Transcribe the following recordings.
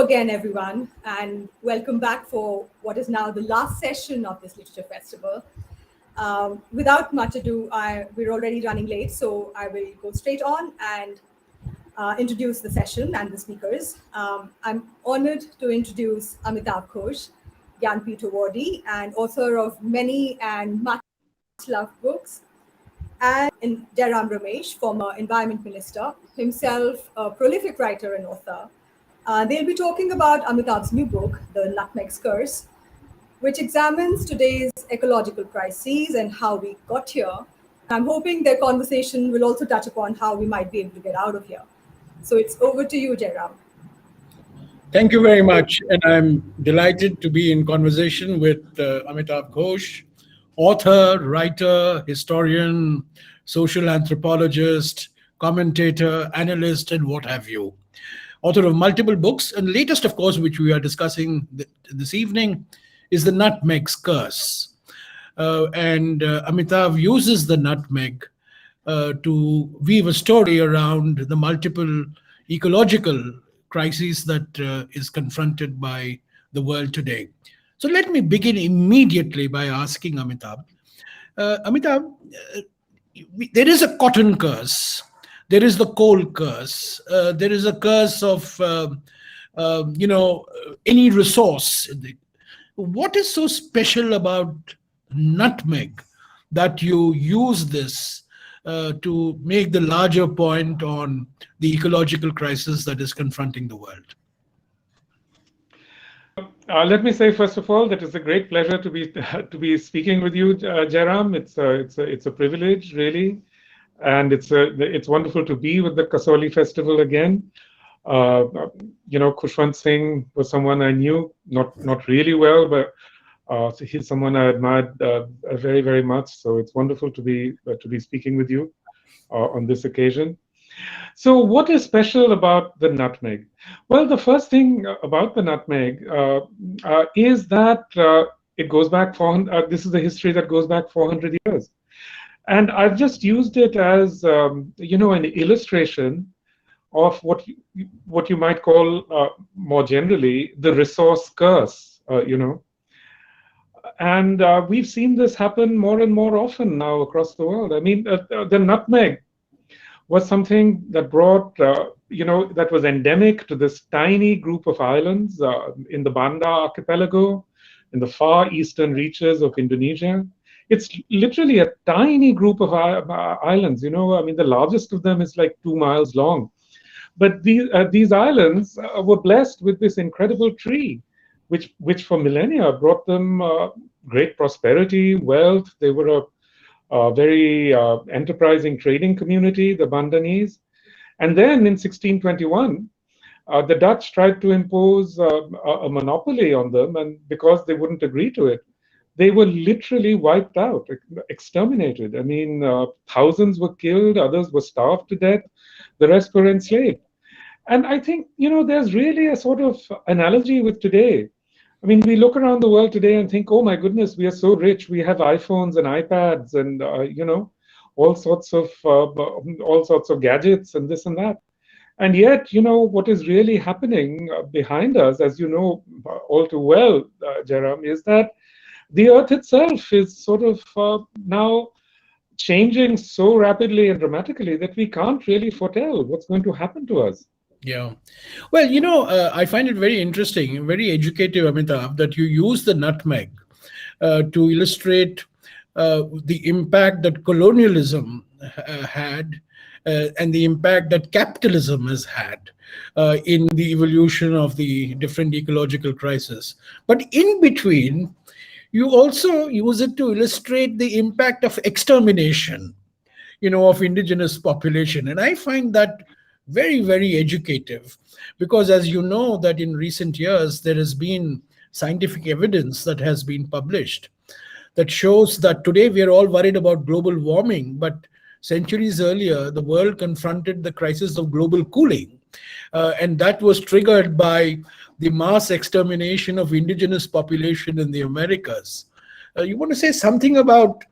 again, everyone, and welcome back for what is now the last session of this literature festival. Without much ado, we're already running late, so I will go straight on and introduce the session and the speakers. I'm honored to introduce AMITAV Ghosh, Jnanpith Awardee, and author of many and much loved books, and in JAIRAM RAMESH, former Environment Minister, himself a prolific writer and author. They'll be talking about Amitav's new book, The Nutmeg Curse, which examines today's ecological crises and how we got here. I'm hoping their conversation will also touch upon how we might be able to get out of here. So it's over to you, JAIRAM. Thank you very much. And I'm delighted to be in conversation with AMITAV Ghosh, author, writer, historian, social anthropologist, commentator, analyst, and what have you. Author of multiple books, and latest, of course, which we are discussing this evening, is The Nutmeg Curse. Amitav uses the nutmeg to weave a story around the multiple ecological crises that is confronted by the world today. So let me begin immediately by asking Amitav. Amitav, there is a cotton curse. There is the coal curse. There is a curse of, any resource. What is so special about nutmeg that you use this to make the larger point on the ecological crisis that is confronting the world? Let me say, first of all, that it's a great pleasure to be speaking with you, JAIRAM. It's a privilege, really. And it's wonderful to be with the Kasoli Festival again. Khushwant Singh was someone I knew, not really well, but he's someone I admired very, very much. So it's wonderful to be speaking with you on this occasion. So what is special about the nutmeg? Well, the first thing about the nutmeg is that it goes back this is a history that goes back 400 years. And I've just used it as, an illustration of what you might call more generally the resource curse, And we've seen this happen more and more often now across the world. I mean, the nutmeg was something that brought, that was endemic to this tiny group of islands in the Banda archipelago, in the far eastern reaches of Indonesia. It's literally a tiny group of islands, I mean, the largest of them is like 2 miles long. But these islands were blessed with this incredible tree, which for millennia brought them great prosperity, wealth. They were a very enterprising trading community, the Bandanese. And then in 1621, the Dutch tried to impose a monopoly on them, and because they wouldn't agree to it, they were literally wiped out, exterminated. I mean, thousands were killed, others were starved to death, the rest were enslaved. And I think, there's really a sort of analogy with today. I mean, we look around the world today and think, oh my goodness, we are so rich. We have iPhones and iPads and, all sorts of gadgets and this and that. And yet, what is really happening behind us, as you know all too well, JAIRAM, is that the Earth itself is sort of now changing so rapidly and dramatically that we can't really foretell what's going to happen to us. Yeah. Well, I find it very interesting, very educative, Amitav, that you use the nutmeg to illustrate the impact that colonialism had and the impact that capitalism has had in the evolution of the different ecological crises. But in between, you also use it to illustrate the impact of extermination, of indigenous population. And I find that very, very educative, because as you know that in recent years, there has been scientific evidence that has been published that shows that today we are all worried about global warming, but centuries earlier, the world confronted the crisis of global cooling. And that was triggered by the mass extermination of indigenous population in the Americas. You want to say something about,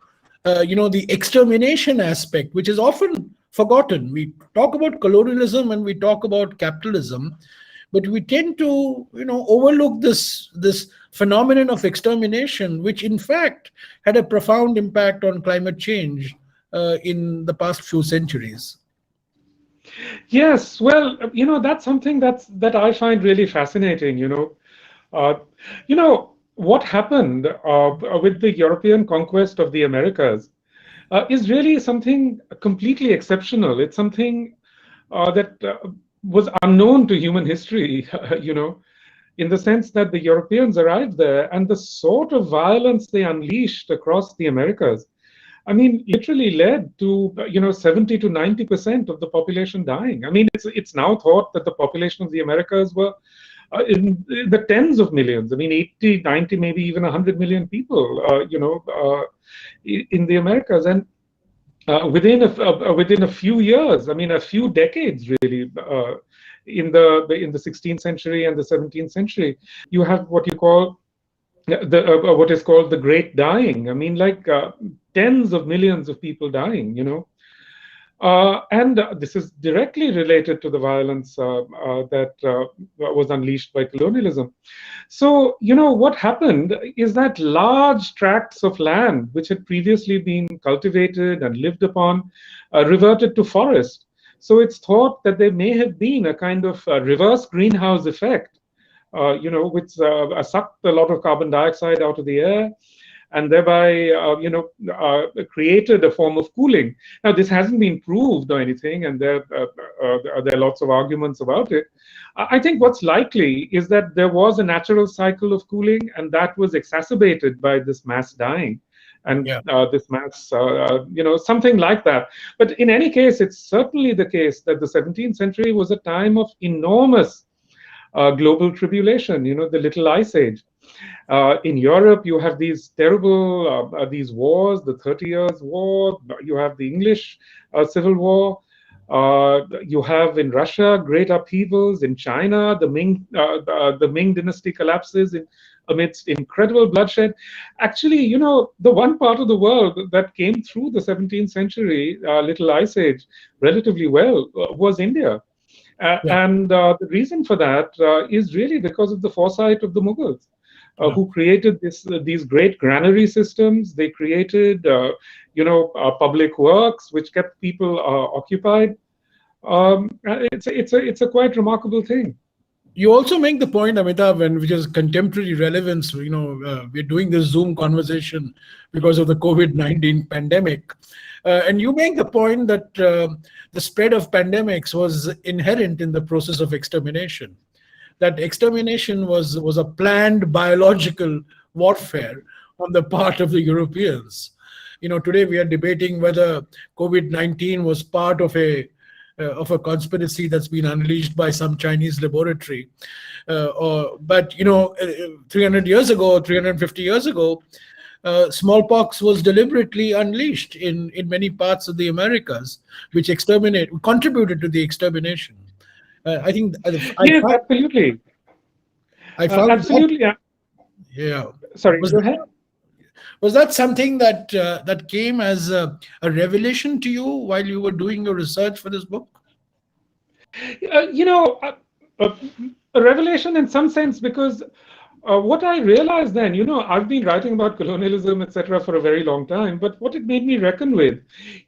the extermination aspect, which is often forgotten. We talk about colonialism and we talk about capitalism, but we tend to, overlook this phenomenon of extermination, which in fact had a profound impact on climate change in the past few centuries. Yes, well, that's something that I find really fascinating. Uh, what happened with the European conquest of the Americas is really something completely exceptional. It's something that was unknown to human history, in the sense that the Europeans arrived there and the sort of violence they unleashed across the Americas, I mean, literally led to 70 to 90% of the population dying. I mean, it's now thought that the population of the Americas were in the tens of millions. I mean, 80, 90, maybe even 100 million people, in the Americas. And within a few years, I mean, a few decades, really, in the 16th century and the 17th century, you have what you call what is called the Great Dying. I mean, like tens of millions of people dying, and this is directly related to the violence that was unleashed by colonialism. So, what happened is that large tracts of land, which had previously been cultivated and lived upon, reverted to forest. So it's thought that there may have been a kind of reverse greenhouse effect, which sucked a lot of carbon dioxide out of the air, and thereby, created a form of cooling. Now, this hasn't been proved or anything, and there are lots of arguments about it. I think what's likely is that there was a natural cycle of cooling, and that was exacerbated by this mass dying, and this mass, something like that. But in any case, it's certainly the case that the 17th century was a time of enormous global tribulation, the Little Ice Age. In Europe, you have these terrible these wars, the 30 Years' War. You have the English Civil War. You have in Russia great upheavals. In China, the Ming dynasty collapses amidst incredible bloodshed. Actually, the one part of the world that came through the 17th century Little Ice Age relatively well was India. And the reason for that is really because of the foresight of the Mughals, who created these great granary systems. They created, public works, which kept people occupied. It's a quite remarkable thing. You also make the point, Amitav, which is contemporary relevance. We're doing this Zoom conversation because of the COVID-19 pandemic. And you make the point that the spread of pandemics was inherent in the process of extermination. That extermination was a planned biological warfare on the part of the Europeans. Today we are debating whether COVID-19 was part of a conspiracy that's been unleashed by some Chinese laboratory. But 300 years ago, 350 years ago, smallpox was deliberately unleashed in many parts of the Americas, which contributed to the extermination. I think. Yes, absolutely. I found absolutely. Yeah. Sorry. Go ahead. Was that something that came as a revelation to you while you were doing your research for this book? A revelation in some sense, because what I realized then, I've been writing about colonialism, etc., for a very long time, but what it made me reckon with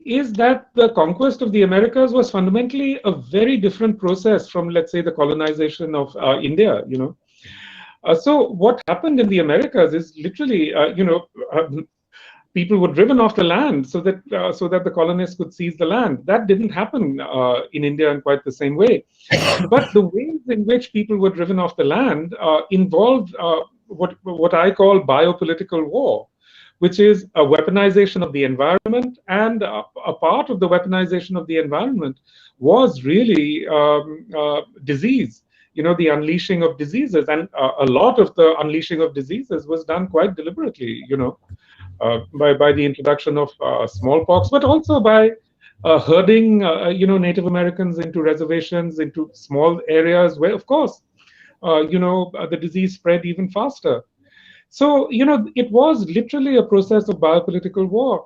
is that the conquest of the Americas was fundamentally a very different process from, let's say, the colonization of India, So what happened in the Americas is literally, people were driven off the land so that the colonists could seize the land. That didn't happen in India in quite the same way. But the ways in which people were driven off the land involved what I call biopolitical war, which is a weaponization of the environment, and a part of the weaponization of the environment was really disease. The unleashing of diseases, and a lot of the unleashing of diseases was done quite deliberately, by the introduction of smallpox, but also by herding, Native Americans into reservations, into small areas where, of course, the disease spread even faster. So, it was literally a process of biopolitical war.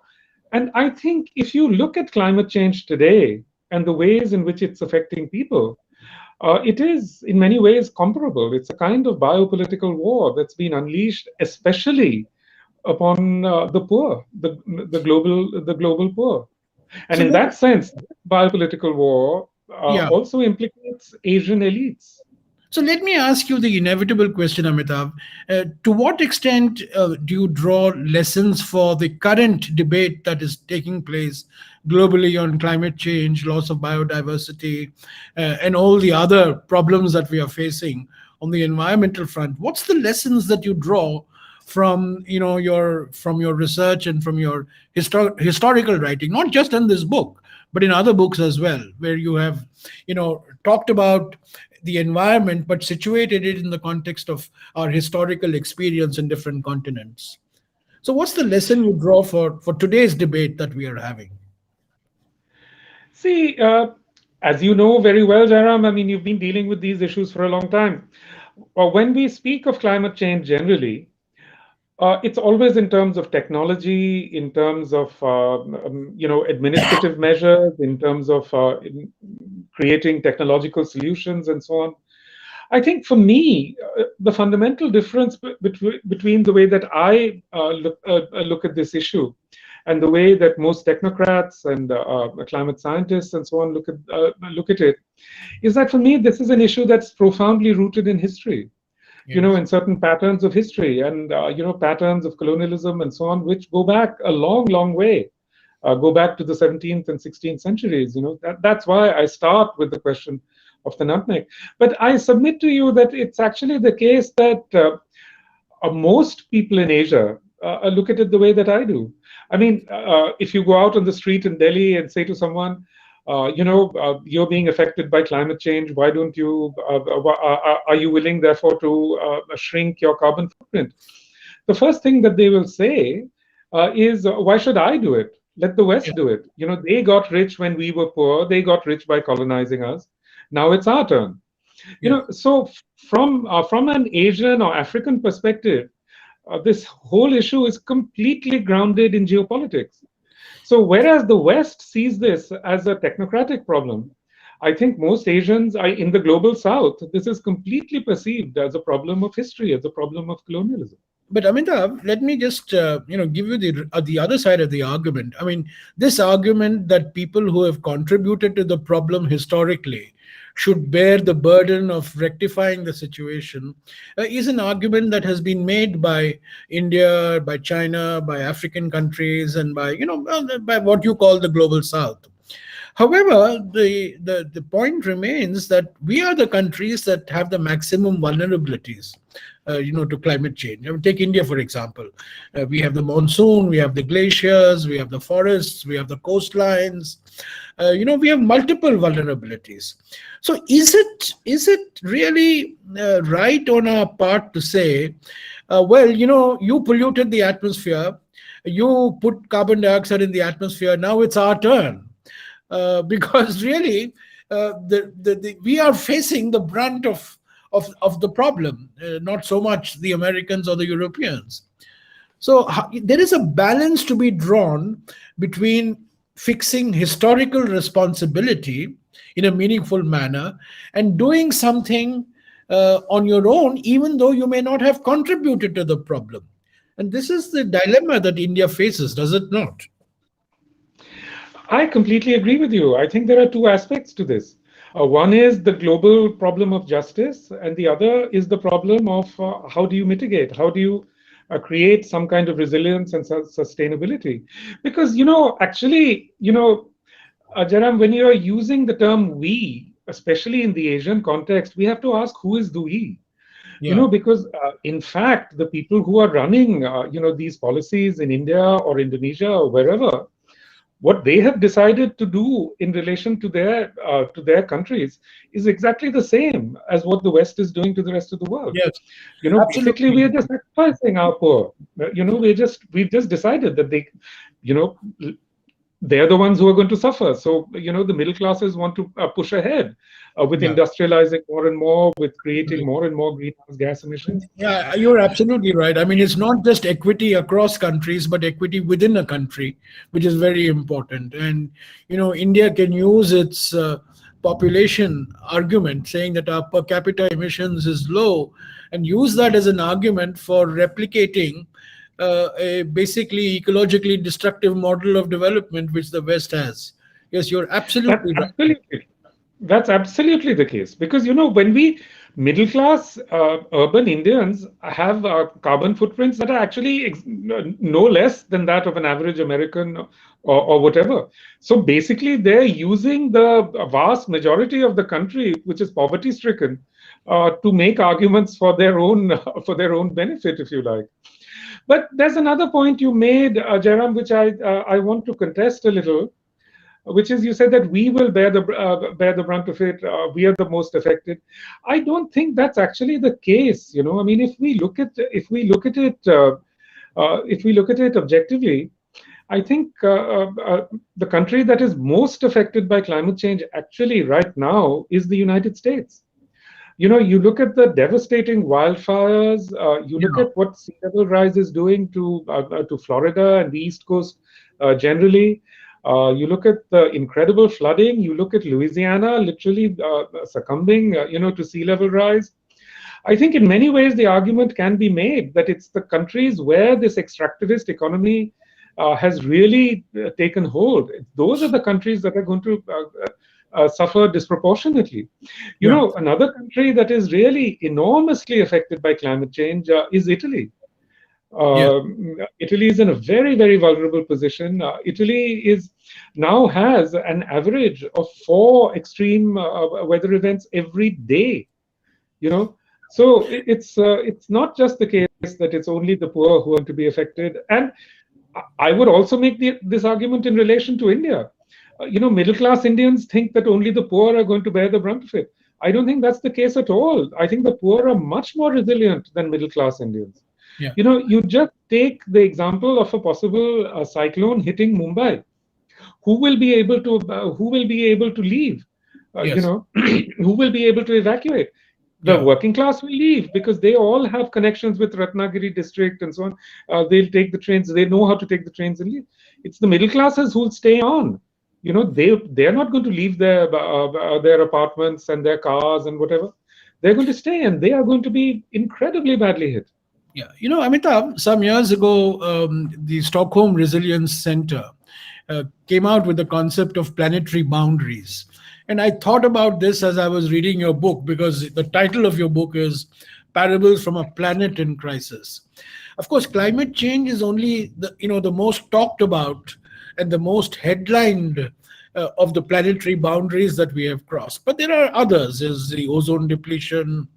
And I think if you look at climate change today and the ways in which it's affecting people, it is in many ways comparable. It's a kind of biopolitical war that's been unleashed, especially upon the poor, the global poor. And So in that sense, biopolitical war yeah. also implicates Asian elites. So let me ask you the inevitable question, Amitav. To what extent do you draw lessons for the current debate that is taking place globally on climate change, loss of biodiversity, and all the other problems that we are facing on the environmental front? What's the lessons that you draw from your research and from your historical writing, not just in this book, but in other books as well, where you have talked about the environment, but situated it in the context of our historical experience in different continents. So, what's the lesson you draw for today's debate that we are having? See, as you know very well, Jairam, I mean, you've been dealing with these issues for a long time. When we speak of climate change generally, it's always in terms of technology, in terms of administrative measures, in terms of creating technological solutions, and so on. I think for me, the fundamental difference between the way that I look at this issue and the way that most technocrats and climate scientists and so on look at it is that for me this is an issue that's profoundly rooted in history. Yes. In certain patterns of history and patterns of colonialism and so on, which go back a long, long way, go back to the 17th and 16th centuries. That's why I start with the question of the nutmeg. But I submit to you that it's actually the case that most people in Asia look at it the way that I do. I mean, if you go out on the street in Delhi and say to someone, you're being affected by climate change. Why don't you? Are you willing, therefore, to shrink your carbon footprint? The first thing that they will say is, "Why should I do it? Let the West do it." They got rich when we were poor. They got rich by colonizing us. Now it's our turn. So from an Asian or African perspective, this whole issue is completely grounded in geopolitics. So whereas the West sees this as a technocratic problem, I think most Asians in the global South, this is completely perceived as a problem of history, as a problem of colonialism. But Amitav, let me just give you the other side of the argument. I mean, this argument that people who have contributed to the problem historically should bear the burden of rectifying the situation is an argument that has been made by India, by China, by African countries, and by what you call the global South. However, the point remains that we are the countries that have the maximum vulnerabilities, to climate change. Take India, for example. We have the monsoon, we have the glaciers, we have the forests, we have the coastlines. We have multiple vulnerabilities. So is it really right on our part to say, you polluted the atmosphere, you put carbon dioxide in the atmosphere, now it's our turn? Because really, we are facing the brunt of the problem, not so much the Americans or the Europeans. So there is a balance to be drawn between fixing historical responsibility in a meaningful manner and doing something on your own, even though you may not have contributed to the problem. And this is the dilemma that India faces, does it not? I completely agree with you. I think there are two aspects to this. One is the global problem of justice, and the other is the problem of how do you mitigate? How do you create some kind of resilience and sustainability? Because, actually, Jairam, when you're using the term we, especially in the Asian context, we have to ask who is the we? Yeah. Because in fact, the people who are running, these policies in India or Indonesia or wherever, what they have decided to do in relation to their countries is exactly the same as what the West is doing to the rest of the world. Yes, Basically, we are just sacrificing our poor. We've just decided that they're the ones who are going to suffer. So, the middle classes want to push ahead with industrializing more and more, with creating more and more greenhouse gas emissions. Yeah, you're absolutely right. I mean, it's not just equity across countries, but equity within a country, which is very important. And, India can use its population argument, saying that our per capita emissions is low, and use that as an argument for replicating a basically ecologically destructive model of development which the West has. Yes, you're That's absolutely right. absolutely that's absolutely the case, because when we middle class urban Indians have carbon footprints that are actually no less than that of an average American, or whatever. So basically, they're using the vast majority of the country, which is poverty stricken, to make arguments for their own for their own benefit, if you like. But there's another point you made, Jairam, which I want to contest a little, which is, you said that we will bear the brunt of it. We are the most affected. I don't think that's actually the case. I mean, if we look at it objectively, I think the country that is most affected by climate change actually right now is the United States. You look at the devastating wildfires. You look Yeah. at what sea level rise is doing to Florida and the East Coast generally. You look at the incredible flooding. You look at Louisiana literally succumbing, to sea level rise. I think in many ways the argument can be made that it's the countries where this extractivist economy has really taken hold. Those are the countries that are going to suffer disproportionately. Yeah. Another country that is really enormously affected by climate change is Italy. Yeah. Italy is in a very, very vulnerable position. Italy now has an average of 4 extreme weather events every day. So it's not just the case that it's only the poor who are to be affected. And I would also make this argument in relation to India. Middle class Indians think that only the poor are going to bear the brunt of it. I don't think that's the case at all. I think the poor are much more resilient than middle class Indians. Yeah. You just take the example of a possible cyclone hitting Mumbai. Who will be able to leave? Yes. Who will be able to evacuate? The Yeah. working class will leave because they all have connections with Ratnagiri district and so on. They'll take the trains. They know how to take the trains and leave. It's the middle classes who will stay on. They're not going to leave their apartments and their cars and whatever. They're going to stay, and they are going to be incredibly badly hit. Yeah. Amitav, some years ago, the Stockholm Resilience Center came out with the concept of planetary boundaries. And I thought about this as I was reading your book, because the title of your book is Parables from a Planet in Crisis. Of course, climate change is only the most talked about and the most headlined of the planetary boundaries that we have crossed. But there are others. There's the ozone depletion,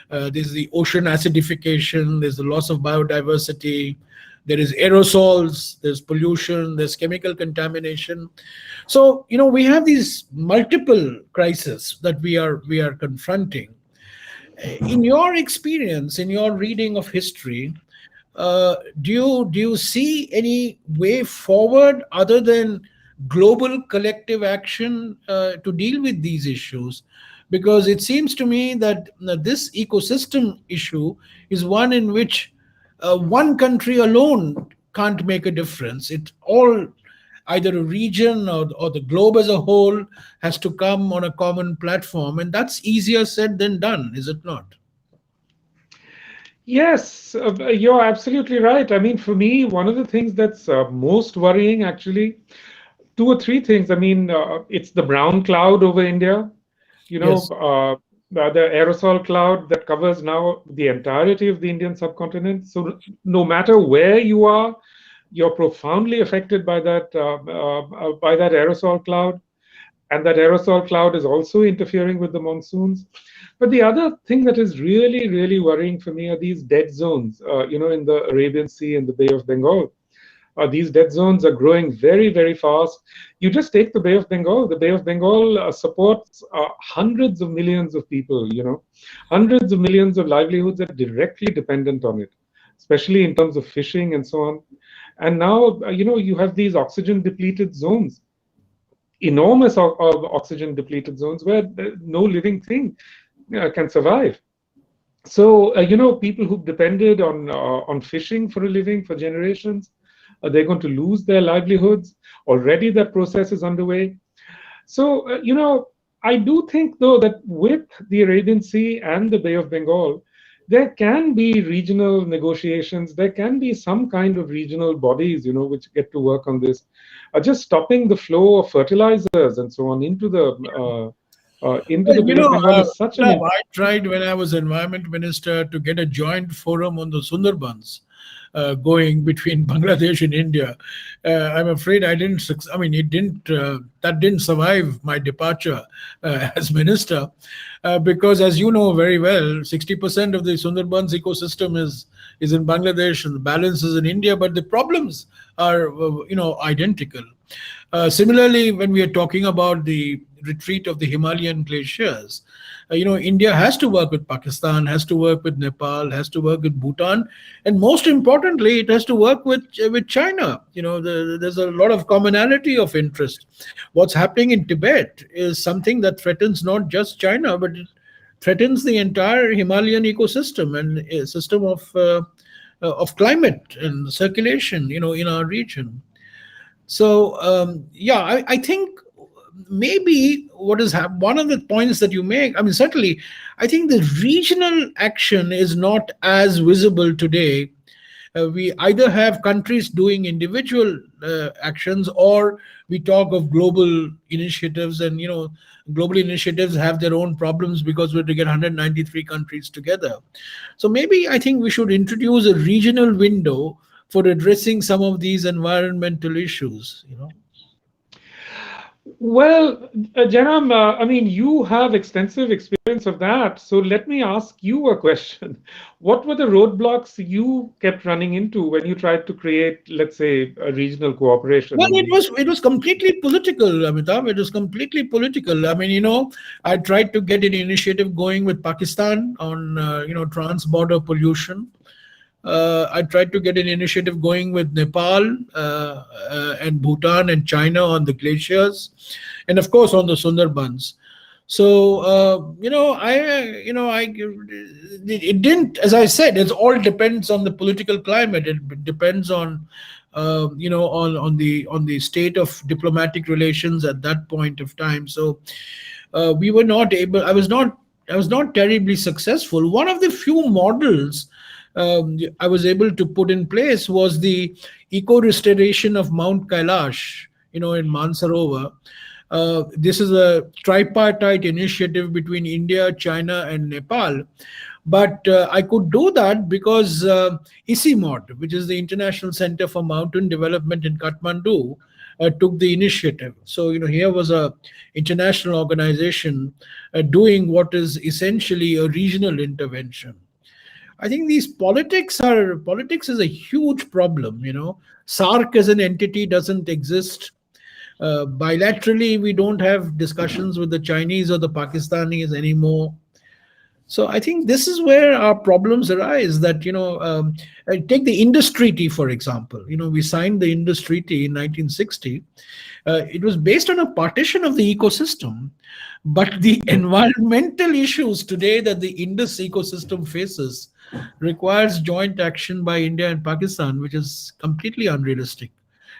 there's the ocean acidification, there's the loss of biodiversity, there is aerosols, there's pollution, there's chemical contamination. So, we have these multiple crises that we are confronting. In your experience, in your reading of history, do you see any way forward other than global collective action to deal with these issues? Because it seems to me that this ecosystem issue is one in which one country alone can't make a difference. It all, either a region or the globe as a whole, has to come on a common platform, and that's easier said than done, is it not? Yes, you're absolutely right. I mean, for me, one of the things that's most worrying, actually, 2 or 3 things. I mean, it's the brown cloud over India. Yes. The aerosol cloud that covers now the entirety of the Indian subcontinent. So no matter where you are, you're profoundly affected by that aerosol cloud, and that aerosol cloud is also interfering with the monsoons. But the other thing that is really, really worrying for me are these dead zones, in the Arabian Sea and the Bay of Bengal. These dead zones are growing very, very fast. You just take the Bay of Bengal. The Bay of Bengal supports hundreds of millions of people, hundreds of millions of livelihoods are directly dependent on it, especially in terms of fishing and so on. And now, you have these oxygen depleted zones, enormous oxygen depleted zones where no living thing can survive. So, people who've depended on fishing for a living for generations, they're going to lose their livelihoods. Already that process is underway. So, I do think, though, that with the Arabian Sea and the Bay of Bengal, there can be regional negotiations. There can be some kind of regional bodies, which get to work on this. Just stopping the flow of fertilizers and so on into Well, the Bay of Bengal is such an I tried when I was environment minister to get a joint forum on the Sundarbans going between Bangladesh and India. I'm afraid I didn't. I mean, it didn't. That didn't survive my departure as minister, because, as you know very well, 60% of the Sundarbans ecosystem is in Bangladesh, and the balance is in India. But the problems are, identical. Similarly, when we are talking about the retreat of the Himalayan glaciers, India has to work with Pakistan, has to work with Nepal, has to work with Bhutan, and most importantly, it has to work with China. There's a lot of commonality of interest. What's happening in Tibet is something that threatens not just China, but it threatens the entire Himalayan ecosystem and a system of climate and circulation, in our region. So I think maybe one of the points that you make. I mean, certainly, I think the regional action is not as visible today. We either have countries doing individual actions, or we talk of global initiatives, and global initiatives have their own problems because we have to get 193 countries together. So maybe I think we should introduce a regional window for addressing some of these environmental issues. Well, Jairam, I mean, you have extensive experience of that. So let me ask you a question. What were the roadblocks you kept running into when you tried to create, let's say, a regional cooperation? Well, it was completely political, Amitav. It was completely political. I mean, I tried to get an initiative going with Pakistan on trans-border pollution. I tried to get an initiative going with Nepal and Bhutan and China on the glaciers, and of course on the Sundarbans. So it didn't. As I said, it all depends on the political climate. It depends on on the state of diplomatic relations at that point of time. So we were not able. I was not terribly successful. One of the few models I was able to put in place was the eco restoration of Mount Kailash, in Mansarovar. This is a tripartite initiative between India, China, and Nepal. But I could do that because ICIMOD, which is the International Center for Mountain Development in Kathmandu, took the initiative. So, here was a international organization doing what is essentially a regional intervention. I think politics is a huge problem. SARC as an entity doesn't exist. Bilaterally, we don't have discussions with the Chinese or the Pakistanis anymore. So I think this is where our problems arise. That take the Indus Treaty, for example. We signed the Indus Treaty in 1960. It was based on a partition of the ecosystem, but the environmental issues today that the Indus ecosystem faces requires joint action by India and Pakistan, which is completely unrealistic.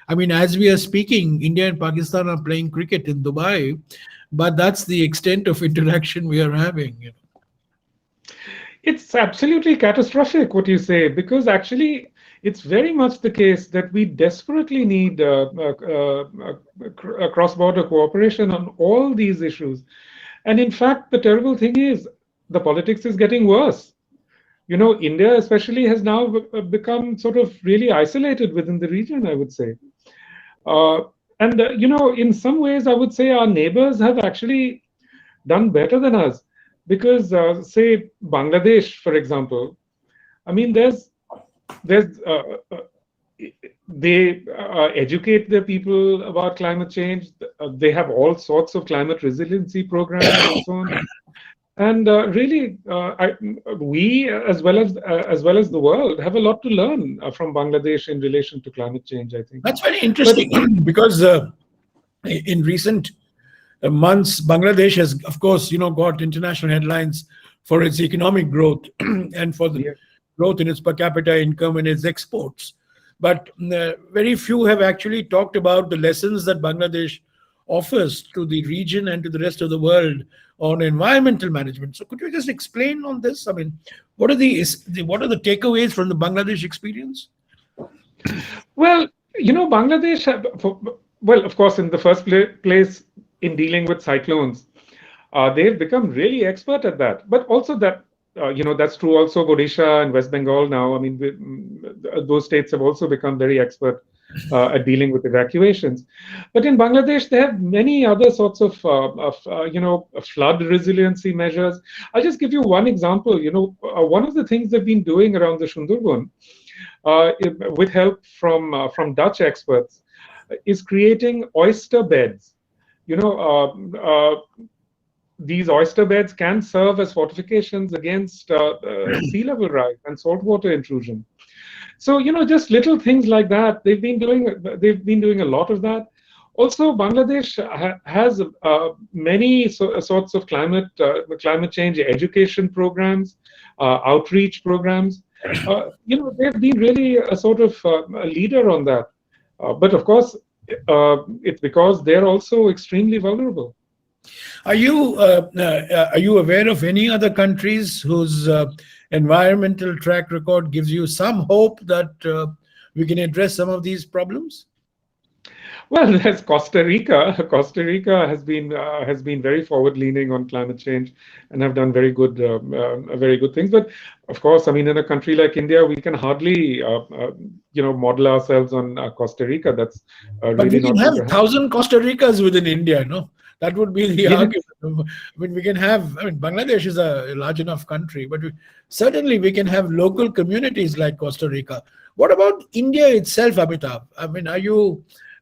I mean, as we are speaking, India and Pakistan are playing cricket in Dubai, but that's the extent of interaction we are having. It's absolutely catastrophic what you say, because actually it's very much the case that we desperately need cross-border cooperation on all these issues. And in fact, the terrible thing is the politics is getting worse. India especially has now become sort of really isolated within the region, I would say. In some ways, I would say our neighbors have actually done better than us. Because, say, Bangladesh, for example, I mean, they educate their people about climate change. They have all sorts of climate resiliency programs and so on. And really, we, as well as the world, have a lot to learn from Bangladesh in relation to climate change, I think. That's very interesting because in recent months, Bangladesh has, of course, got international headlines for its economic growth and for the growth in its per capita income and its exports. But very few have actually talked about the lessons that Bangladesh offers to the region and to the rest of the world on environmental management. So could you just explain on this? I mean, what are the takeaways from the Bangladesh experience? Well, Bangladesh, well, of course, in the first place, in dealing with cyclones, they've become really expert at that. But also that, that's true also of Odisha and West Bengal now. I mean, those states have also become very expert at dealing with evacuations. But in Bangladesh, they have many other sorts of flood resiliency measures. I'll just give you one example. One of the things they've been doing around the Sundarban, with help from Dutch experts, is creating oyster beds. These oyster beds can serve as fortifications against sea level rise and saltwater intrusion. So just little things like that. They've been doing a lot of that. Also, Bangladesh has many sorts of climate change education programs, outreach programs. They've been really a sort of a leader on that. But of course, it's because they're also extremely vulnerable. Are you aware of any other countries whose environmental track record gives you some hope that we can address some of these problems? Well, there's Costa Rica. Costa Rica has been very forward-leaning on climate change and have done very good things. But of course, I mean, in a country like India, we can hardly model ourselves on Costa Rica. That's really but we not can have 1,000 Costa Ricas within India, no? That would be the argument. I mean, we can have. I mean, Bangladesh is a large enough country, but certainly we can have local communities like Costa Rica. What about India itself, Amitav? I mean,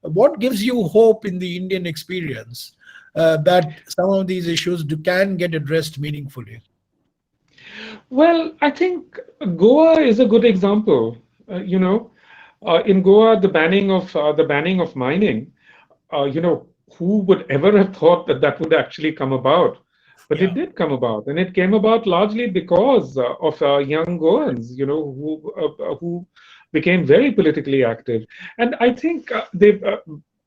what gives you hope in the Indian experience that some of these issues can get addressed meaningfully? Well, I think Goa is a good example. In Goa, the banning of mining. Who would ever have thought that would actually come about? But it did come about, and it came about largely because of young Goans, who became very politically active. And I think they've,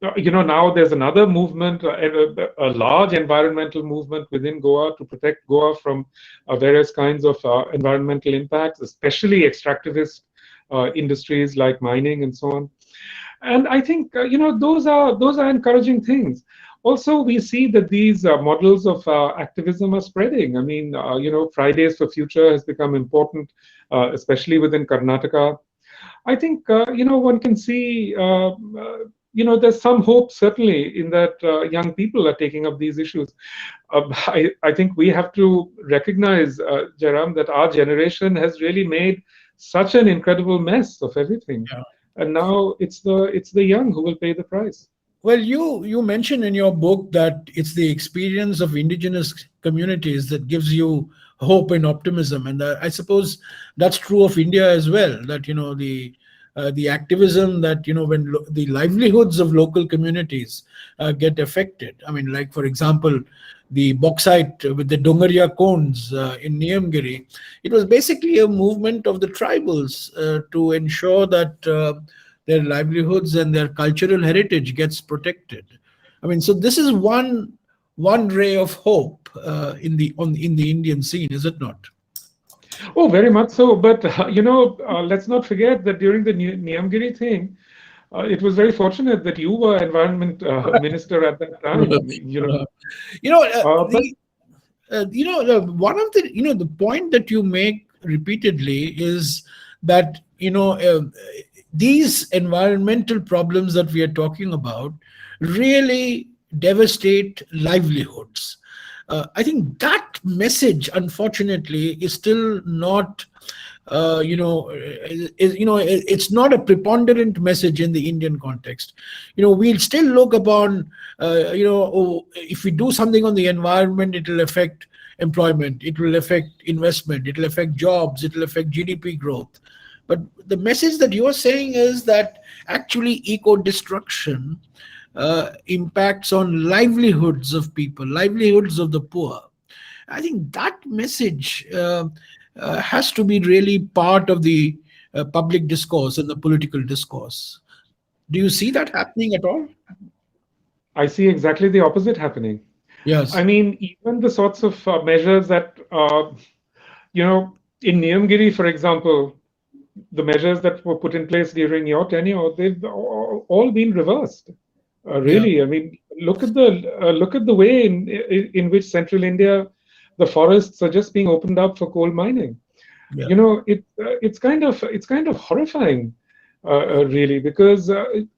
now there's another movement, a large environmental movement within Goa to protect Goa from various kinds of environmental impacts, especially extractivist industries like mining and so on. And I think those are encouraging things. Also, we see that these models of activism are spreading. I mean, Fridays for Future has become important, especially within Karnataka. I think one can see there's some hope certainly in that young people are taking up these issues. I think we have to recognize, JAIRAM, that our generation has really made such an incredible mess of everything. Yeah. And now it's the young who will pay the price. Well, you mentioned in your book that it's the experience of indigenous communities that gives you hope and optimism, and I suppose that's true of India as well. That the activism that when the livelihoods of local communities get affected. I mean, like for example, the bauxite with the Dongaria cones in Niyamgiri, it was basically a movement of the tribals to ensure that their livelihoods and their cultural heritage gets protected. I mean, so this is one ray of hope in the Indian scene, is it not? Oh, very much so. But let's not forget that during the Niyamgiri thing, it was very fortunate that you were environment minister at that time. One of the point that you make repeatedly is that these environmental problems that we are talking about really devastate livelihoods. I think that message, unfortunately, is still not, it's not a preponderant message in the Indian context. We'll still look upon, if we do something on the environment, it will affect employment, it will affect investment, it will affect jobs, it will affect GDP growth. But the message that you are saying is that actually eco-destruction impacts on livelihoods of people, livelihoods of the poor. I think that message has to be really part of the public discourse and the political discourse. Do you see that happening at all? I see exactly the opposite happening. I Yes. mean, even the sorts of measures that, you know, in Niyamgiri, for example, the measures that were put in place during your tenure, they've all been reversed. Yeah. Really, I mean, look at the way in which central India, the forests are just being opened up for coal mining. Yeah. You know, it's kind of horrifying, really, because and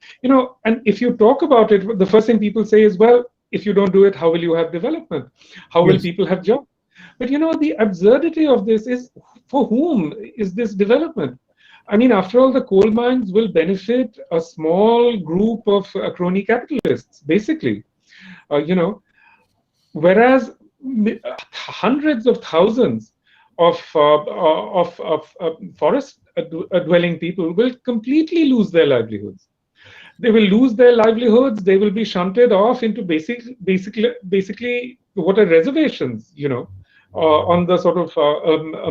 if you talk about it, the first thing people say is, well, if you don't do it, how will you have development? How will Yes. people have jobs? But the absurdity of this is, for whom is this development? I mean, after all, the coal mines will benefit a small group of crony capitalists, basically. You know, whereas hundreds of thousands of forest dwelling people will completely lose their livelihoods. They will lose their livelihoods. They will be shunted off into basically what are reservations, on the sort of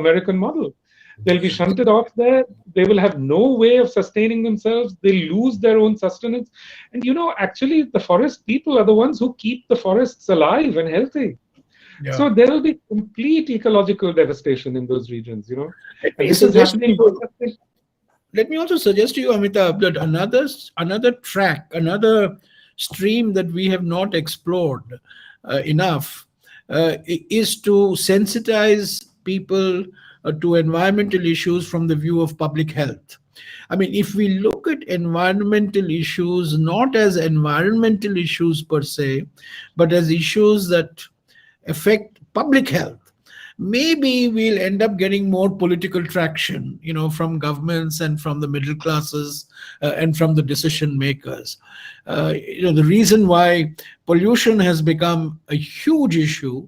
American model. They'll be shunted off there. They will have no way of sustaining themselves. They'll lose their own sustenance. And actually, the forest people are the ones who keep the forests alive and healthy. Yeah. So there will be complete ecological devastation in those regions. Let And me this is suggest to happening not you. just in. Let me also suggest to you, Amitabh, that another track, another stream that we have not explored enough is to sensitize people to environmental issues from the view of public health. I mean, if we look at environmental issues not as environmental issues per se, but as issues that affect public health, maybe we'll end up getting more political traction, from governments and from the middle classes and from the decision makers. The reason why pollution has become a huge issue,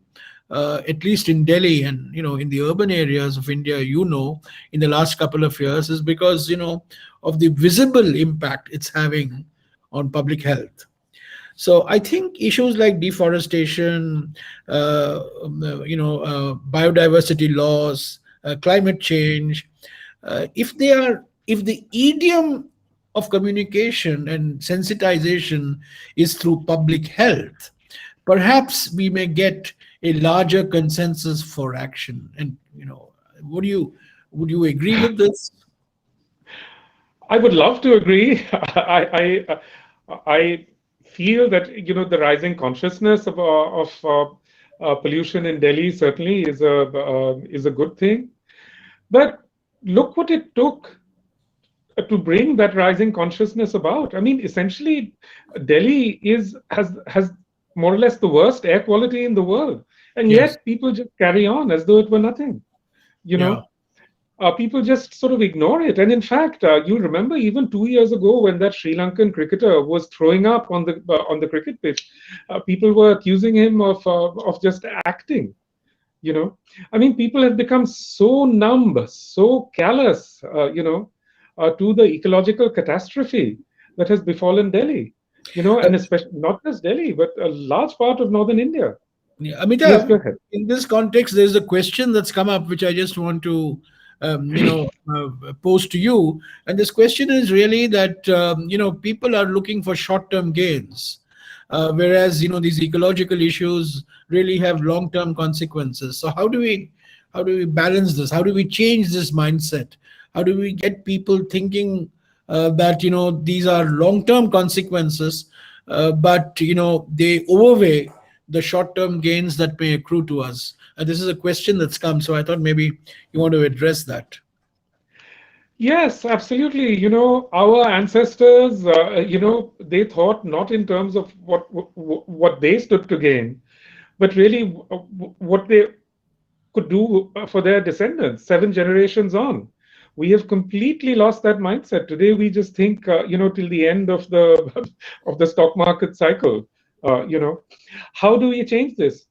at least in Delhi and in the urban areas of India, in the last couple of years, is because of the visible impact it's having on public health. So I think issues like deforestation, biodiversity loss, climate change, if the idiom of communication and sensitization is through public health, perhaps we may get a larger consensus for action. And would you would you agree with this? I would love to agree. I feel that the rising consciousness of pollution in Delhi certainly is a good thing. But look what it took to bring that rising consciousness about. I mean, essentially, Delhi has more or less the worst air quality in the world, and Yes. yet people just carry on as though it were nothing. You Yeah. know, People just sort of ignore it. And in fact, you remember even 2 years ago when that Sri Lankan cricketer was throwing up on the cricket pitch, people were accusing him of just acting. You know, I mean, people have become so numb, so callous, to the ecological catastrophe that has befallen Delhi. Uh, And especially not just Delhi, but a large part of northern India. yeah, Yes, go Amita, ahead. in this context, there's a question that's come up which I just want to, pose to you. And this question is really that people are looking for short-term gains, whereas these ecological issues really have long-term consequences. So how do we balance this? How do we change this mindset? How do we get people thinking that these are long-term consequences, but they overweigh the short-term gains that may accrue to us? This is a question that's come, so I thought maybe you want to address that. Yes, absolutely. Our ancestors, they thought not in terms of what they stood to gain, but really what they could do for their descendants 7 generations on. We have completely lost that mindset. Today, we just think, till the end of the of the stock market cycle. How do we change this?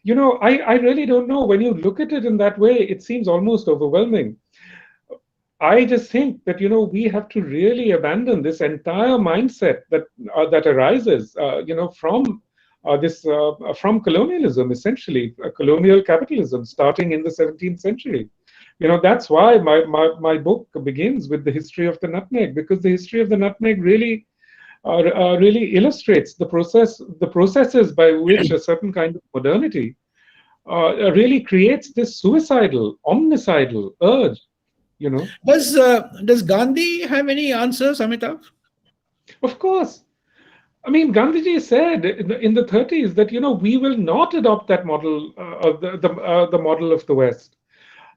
I really don't know. When you look at it in that way, it seems almost overwhelming. I just think that we have to really abandon this entire mindset that arises from colonialism, essentially colonial capitalism starting in the 17th century. That's why my book begins with the history of the nutmeg, because the history of the nutmeg really really illustrates the processes by which a certain kind of modernity really creates this suicidal, omnicidal urge, you know. Does Gandhi have any answers, Amitav? Of course. I mean, Gandhiji said in the 30s that, we will not adopt that model, the model of the West.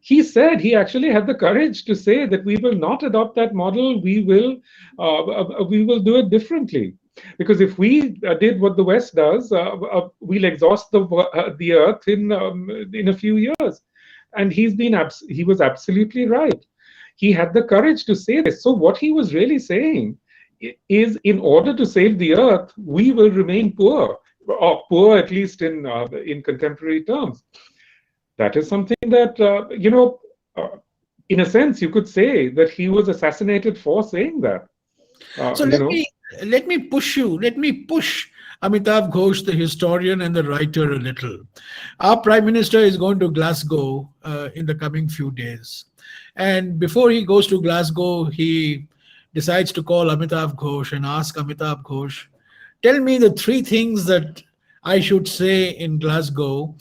He actually had the courage to say that we will not adopt that model. We will do it differently, because if we did what the West does, we'll exhaust the earth in a few years. And he was absolutely right. He had the courage to say this. So what he was really saying is, in order to save the earth, we will remain poor, or poor at least in contemporary terms. That is something that, in a sense, you could say that he was assassinated for saying that. So let me push you. Let me push Amitav Ghosh, the historian and the writer, a little. Our Prime Minister is going to Glasgow in the coming few days. And before he goes to Glasgow, he decides to call Amitav Ghosh and ask Amitav Ghosh, tell me the three things that I should say in Glasgow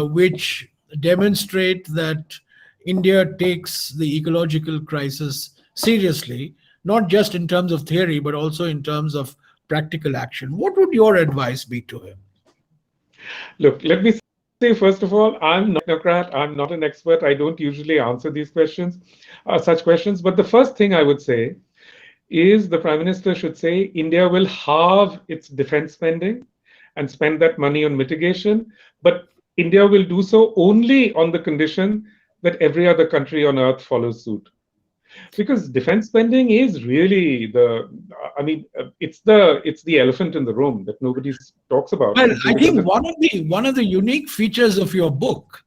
which demonstrate that India takes the ecological crisis seriously, not just in terms of theory, but also in terms of practical action. What would your advice be to him? Look, let me say, first of all, I'm not a technocrat. I'm not an expert. I don't usually answer these questions, such questions. But the first thing I would say is the Prime Minister should say India will halve its defense spending and spend that money on mitigation. But India will do so only on the condition that every other country on earth follows suit. Because defense spending is really it's the elephant in the room that nobody talks about. Well, I think one of the unique features of your book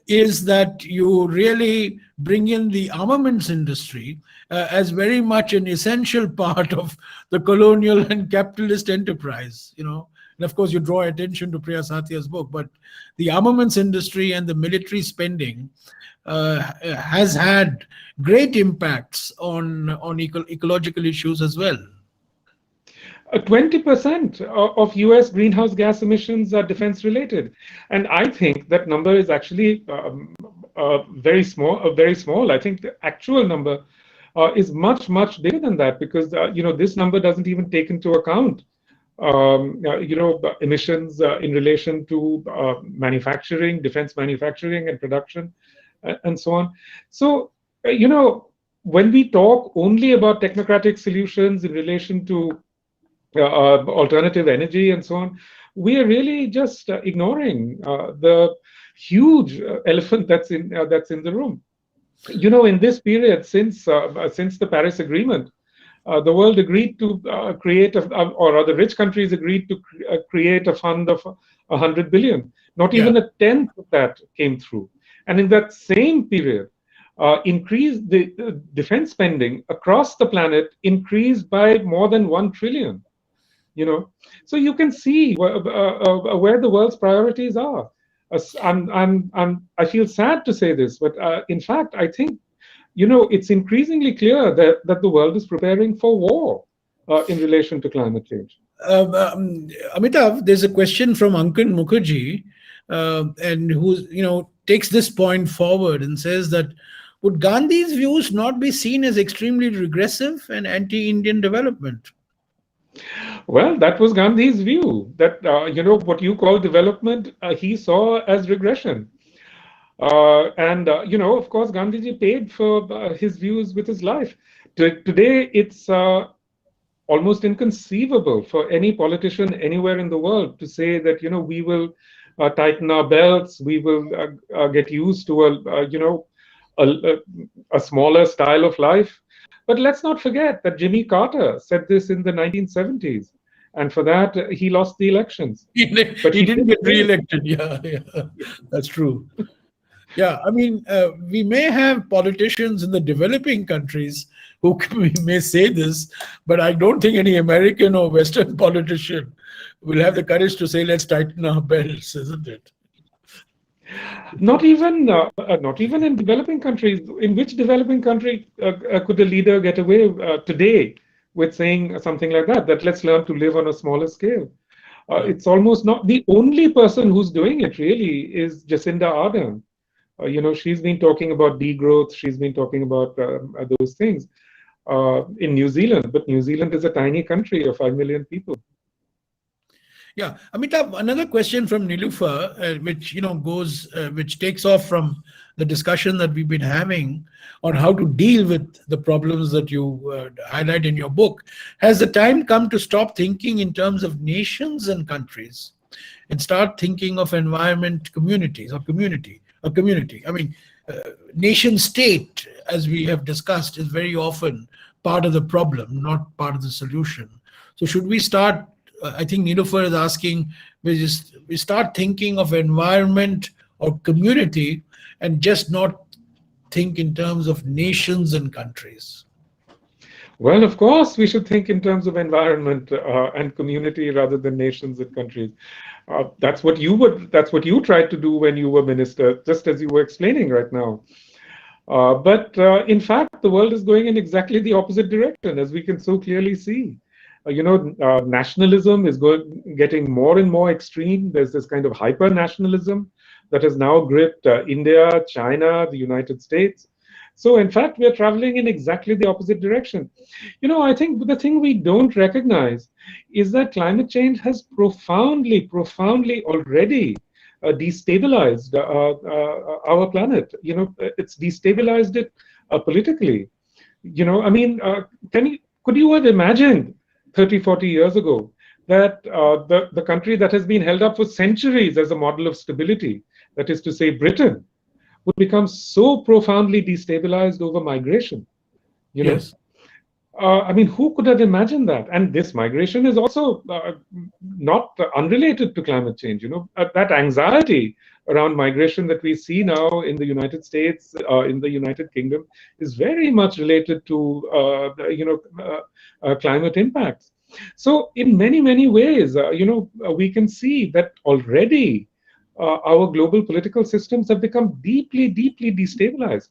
is that you really bring in the armaments industry as very much an essential part of the colonial and capitalist enterprise, And of course, you draw attention to Priya Satya's book, but the armaments industry and the military spending has had great impacts on ecological issues as well. 20% of US greenhouse gas emissions are defense related. And I think that number is actually very small. I think the actual number is much, much bigger than that, because, this number doesn't even take into account emissions in relation to manufacturing, defense manufacturing and production, and so on. So, when we talk only about technocratic solutions in relation to alternative energy and so on, we are really just ignoring the huge elephant that's in the room. In this period, since the Paris Agreement, the world agreed to create, or the rich countries agreed to create a fund of 100 billion. Not even a tenth of that came through. And in that same period, increased the defense spending across the planet increased by more than 1 trillion. So you can see where the world's priorities are. I feel sad to say this, but in fact, I think it's increasingly clear that the world is preparing for war in relation to climate change. Amitav, there's a question from Ankan Mukherjee, and who takes this point forward and says that would Gandhi's views not be seen as extremely regressive and anti-Indian development? Well, that was Gandhi's view, that what you call development, he saw as regression. Of course, Gandhiji paid for his views with his life. Today, it's almost inconceivable for any politician anywhere in the world to say that, we will tighten our belts, we will get used to a smaller style of life. But let's not forget that Jimmy Carter said this in the 1970s. And for that, he lost the elections. But he didn't get re-elected. Yeah, that's true. Yeah, I mean, we may have politicians in the developing countries who may say this, but I don't think any American or Western politician will have the courage to say, let's tighten our belts, isn't it? Not even in developing countries. In which developing country could a leader get away today with saying something like that let's learn to live on a smaller scale. Yeah. It's almost not the only person who's doing it, really, is Jacinda Ardern. She's been talking about degrowth, she's been talking about those things in New Zealand, but New Zealand is a tiny country of 5 million people. Yeah, Amitabh, another question from Nilufer, which which takes off from the discussion that we've been having on how to deal with the problems that you highlight in your book. Has the time come to stop thinking in terms of nations and countries and start thinking of environment communities or community? I mean, nation state, as we have discussed, is very often part of the problem, not part of the solution. So should we start, I think Nilofer is asking, we start thinking of environment or community and just not think in terms of nations and countries? Well, of course, we should think in terms of environment and community rather than nations and countries. That's what you tried to do when you were minister, just as you were explaining right now. But in fact, the world is going in exactly the opposite direction, as we can so clearly see. Nationalism is getting more and more extreme. There's this kind of hyper-nationalism that has now gripped India, China, the United States. So in fact, we are traveling in exactly the opposite direction. I think the thing we don't recognize is that climate change has profoundly already destabilized our planet. It's destabilized it politically. Could you have imagined 30, 40 years ago that the country that has been held up for centuries as a model of stability, that is to say Britain, would become so profoundly destabilized over migration? Yes. Who could have imagined that? And this migration is also not unrelated to climate change. That anxiety around migration that we see now in the United States, in the United Kingdom, is very much related to climate impacts. So in many ways, we can see that already our global political systems have become deeply destabilized.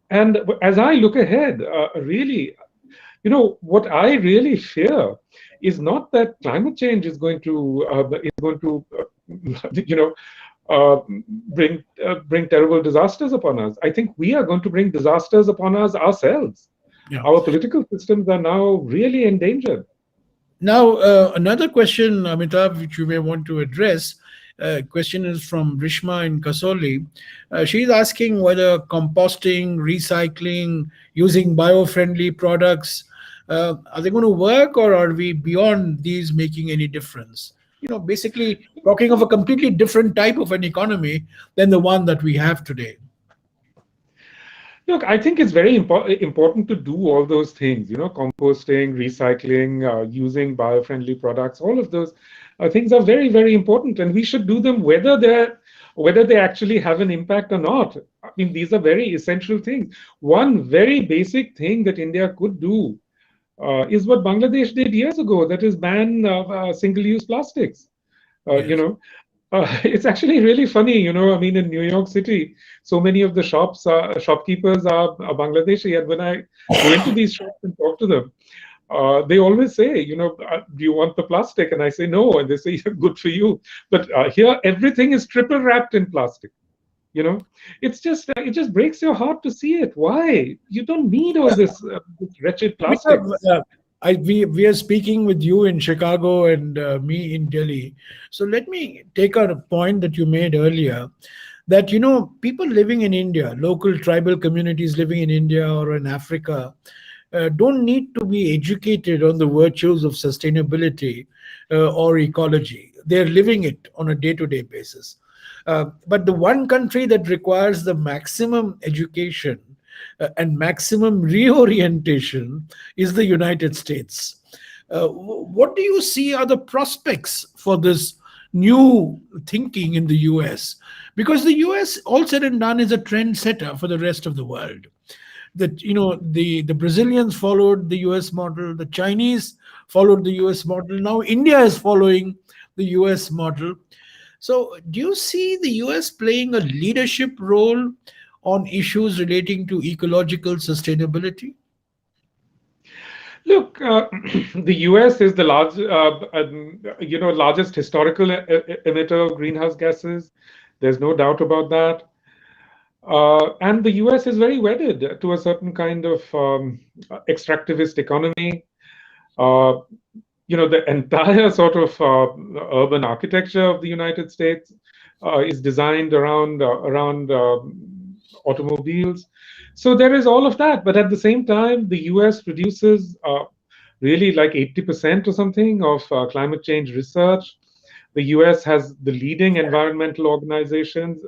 And as I look ahead, really, what I really fear is not that climate change is going to bring terrible disasters upon us. I think we are going to bring disasters upon us ourselves. Yeah. Our political systems are now really endangered. Now, another question, Amitav, which you may want to address. Question is from Rishma in Kasoli. She's asking whether composting, recycling, using bio-friendly products, are they going to work, or are we beyond these making any difference? Basically talking of a completely different type of an economy than the one that we have today. Look, I think it's very important to do all those things, composting, recycling, using bio-friendly products. All of those things are very important, and we should do them whether they actually have an impact or not. These are very essential things. One very basic thing that India could do is what Bangladesh did years ago, that is ban single-use plastics. Yes. It's actually really funny, in New York City, so many of the shopkeepers are Bangladeshi, and when I go into these shops and talk to them, they always say, do you want the plastic? And I say no, and they say, yeah, good for you. But here, everything is triple wrapped in plastic. It just breaks your heart to see it. Why? You don't need all this wretched plastic. We are speaking with you in Chicago and me in Delhi. So let me take out a point that you made earlier, that, people living in India, local tribal communities living in India or in Africa, don't need to be educated on the virtues of sustainability or ecology. They're living it on a day-to-day basis. But the one country that requires the maximum education and maximum reorientation is the United States. What do you see are the prospects for this new thinking in the US? Because the US, all said and done, is a trendsetter for the rest of the world. That the Brazilians followed the US model, the Chinese followed the US model, now India is following the US model. So do you see the US playing a leadership role on issues relating to ecological sustainability? Look, the U.S. is the largest historical emitter of greenhouse gases. There's no doubt about that. And the US is very wedded to a certain kind of extractivist economy. Uh, the entire sort of urban architecture of the United States is designed around automobiles. So there is all of that. But at the same time, the US produces really like 80% or something of climate change research. The US has the leading environmental organizations,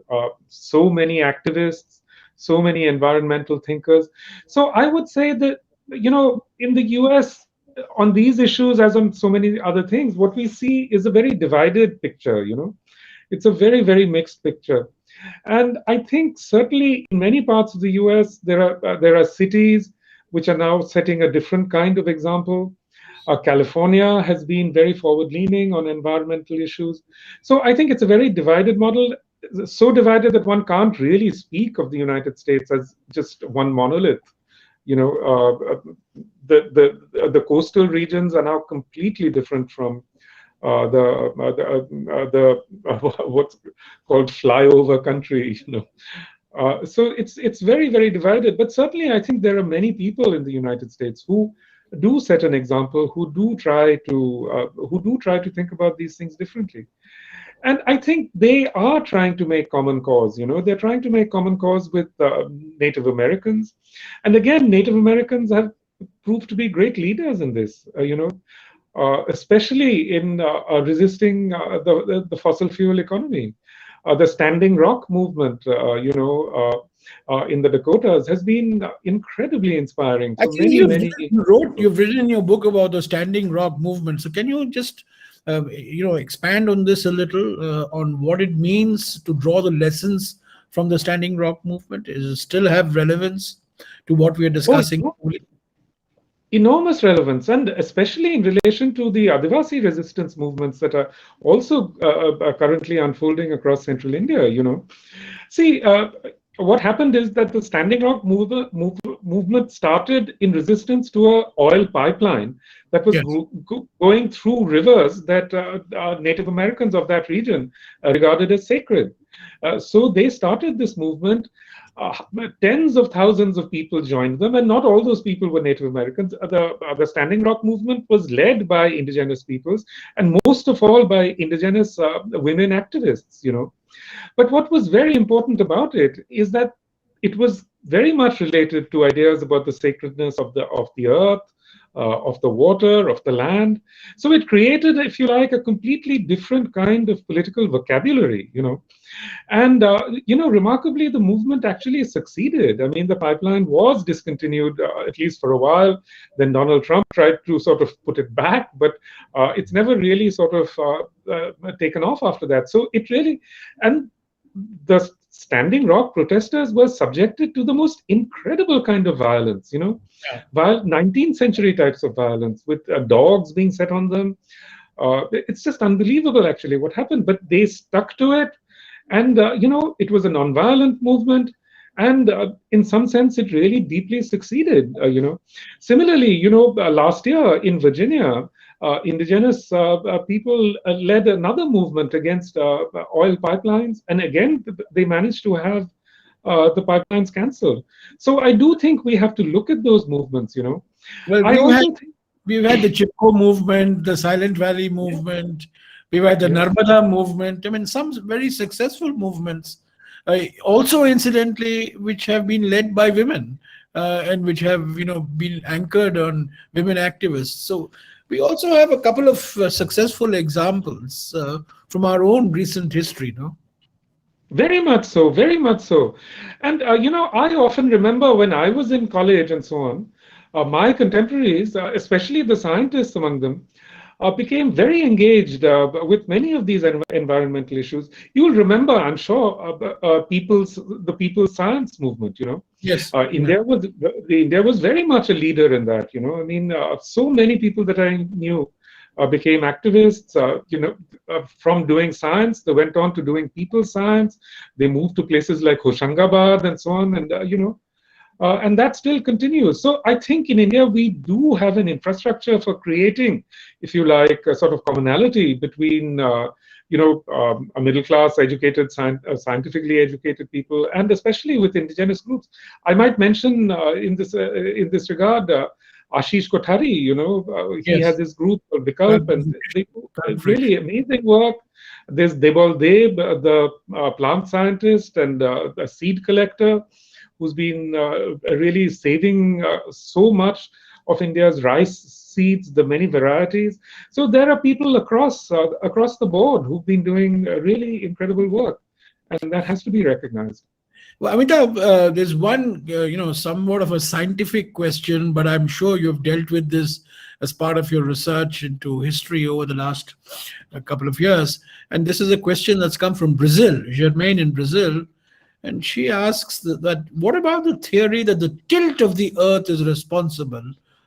so many activists, so many environmental thinkers. So I would say that, in the US, on these issues, as on so many other things, what we see is a very divided picture, It's a very, very mixed picture. And I think certainly in many parts of the US, there are cities which are now setting a different kind of example. California has been very forward-leaning on environmental issues. So I think it's a very divided model, so divided that one can't really speak of the United States as just one monolith. The coastal regions are now completely different from what's called flyover country. So it's very, very divided. But certainly, I think there are many people in the United States who do set an example, who do try to think about these things differently. And I think they are trying to make common cause. They're trying to make common cause with Native Americans, and again, Native Americans have proved to be great leaders in this. Especially in resisting the fossil fuel economy. The Standing Rock movement, in the Dakotas has been incredibly inspiring. So Actually, many. you've written in your book about the Standing Rock movement. So can you just, expand on this a little, on what it means to draw the lessons from the Standing Rock movement? Does it still have relevance to what we are discussing? Enormous relevance, and especially in relation to the Adivasi resistance movements that are also currently unfolding across central India. See, what happened is that the Standing Rock movement started in resistance to an oil pipeline that was going through rivers that Native Americans of that region regarded as sacred. So they started this movement. Tens of thousands of people joined them, and not all those people were Native Americans. The Standing Rock movement was led by indigenous peoples, and most of all by indigenous women activists. But what was very important about it is that it was very much related to ideas about the sacredness of the earth, of the water, of the land. So it created, if you like, a completely different kind of political vocabulary. And, remarkably, the movement actually succeeded. I mean, the pipeline was discontinued, at least for a while. Then Donald Trump tried to sort of put it back, but it's never really sort of taken off after that. So it really, and the Standing Rock protesters were subjected to the most incredible kind of violence, 19th century types of violence with dogs being set on them. It's just unbelievable, actually, what happened. But they stuck to it. And, it was a nonviolent movement. And in some sense, it really deeply succeeded. Similarly, last year in Virginia, indigenous people led another movement against oil pipelines. And again, they managed to have the pipelines cancelled. So I do think we have to look at those movements, Well, we've had the Chipko movement, the Silent Valley movement. We've had the Narmada movement. I mean, some very successful movements, also incidentally, which have been led by women and which have, been anchored on women activists. So we also have a couple of successful examples from our own recent history, no? Very much so, very much so. And, I often remember when I was in college and so on, my contemporaries, especially the scientists among them, became very engaged with many of these environmental issues. You will remember, I'm sure, the People's Science movement. Yes. India was very much a leader in that. I mean, so many people that I knew became activists. From doing science, they went on to doing people's science. They moved to places like Hoshangabad and so on. And And that still continues. So I think in India, we do have an infrastructure for creating, if you like, a sort of commonality between, a middle class, educated, scientifically educated people, and especially with indigenous groups. I might mention in this regard, Ashish Kothari, he has Yes. his group called Vikalp, and they do really amazing work. There's Debal Deb, the plant scientist and a seed collector, who's been really saving so much of India's rice seeds, the many varieties. So there are people across the board who've been doing really incredible work, and that has to be recognized. Well, Amitav, there's one, somewhat of a scientific question, but I'm sure you've dealt with this as part of your research into history over the last couple of years. And this is a question that's come from Brazil, Germaine in Brazil. And she asks that what about the theory that the tilt of the earth is responsible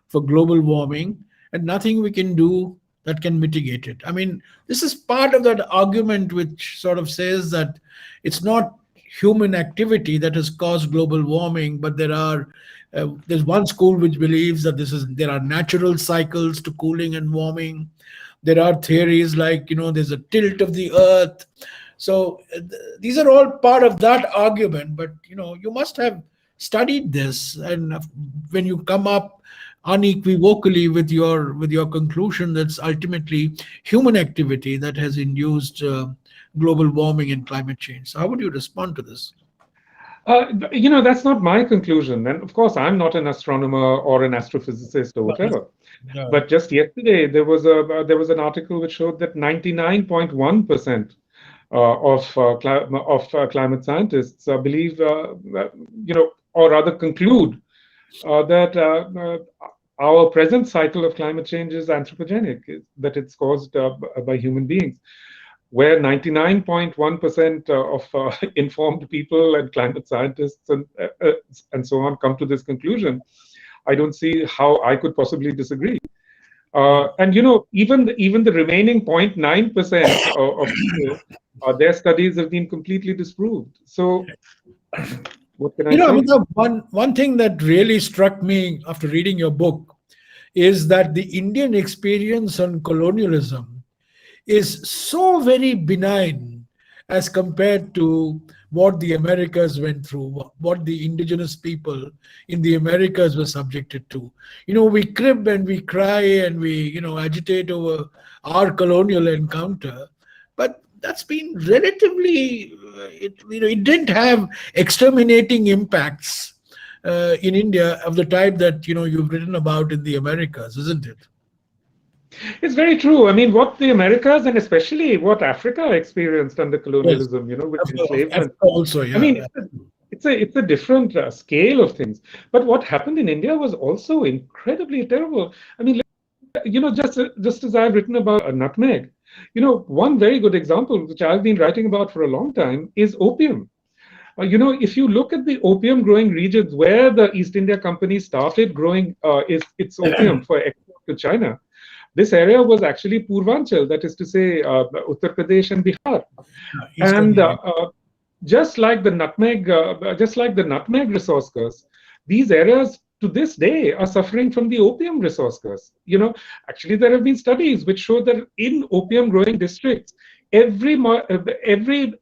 for global warming and nothing we can do that can mitigate it? I mean, this is part of that argument which sort of says that it's not human activity that has caused global warming, but there's one school which believes that there are natural cycles to cooling and warming. There are theories like there's a tilt of the earth. So these are all part of that argument, but you must have studied this, and when you come up unequivocally with your conclusion that's ultimately human activity that has induced global warming and climate change. So how would you respond to this? That's not my conclusion. And of course, I'm not an astronomer or an astrophysicist or whatever. No. But just yesterday, there was an article which showed that 99.1% of climate scientists believe, or rather conclude that our present cycle of climate change is anthropogenic, that it's caused by human beings. Where 99.1% of informed people and climate scientists and so on come to this conclusion, I don't see how I could possibly disagree. And even the remaining 0.9% of people, their studies have been completely disproved. So what can I say? Amitav, one thing that really struck me after reading your book is that the Indian experience on colonialism is so very benign as compared to what the Americas went through, what the indigenous people in the Americas were subjected to. We crib and we cry and we, agitate over our colonial encounter, but that's been relatively, it didn't have exterminating impacts in India of the type that, you've written about in the Americas, isn't it? It's very true. I mean, what the Americas and especially what Africa experienced under colonialism, with enslavement. Also, yeah. I mean, it's a different scale of things. But what happened in India was also incredibly terrible. I mean, just as I've written about nutmeg, one very good example, which I've been writing about for a long time, is opium. If you look at the opium growing regions where the East India Company started growing its opium for export to China, this area was actually Purvanchal, that is to say, Uttar Pradesh and Bihar. And just like the nutmeg resource curse, these areas to this day are suffering from the opium resource curse. Actually, there have been studies which show that in opium-growing districts, every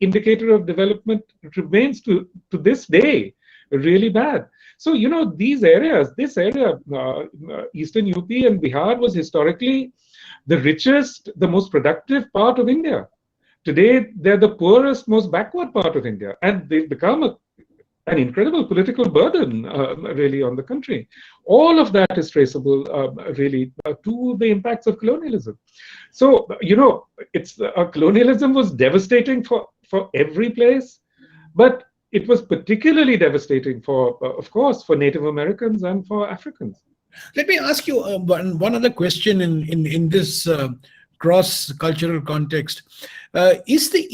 indicator of development remains to this day really bad. So, this area, Eastern UP and Bihar, was historically the richest, the most productive part of India. Today, they're the poorest, most backward part of India, and they've become an incredible political burden, really, on the country. All of that is traceable, really, to the impacts of colonialism. So, colonialism was devastating for every place, but it was particularly devastating of course, for Native Americans and for Africans. Let me ask you one other question in this cross-cultural context. Is the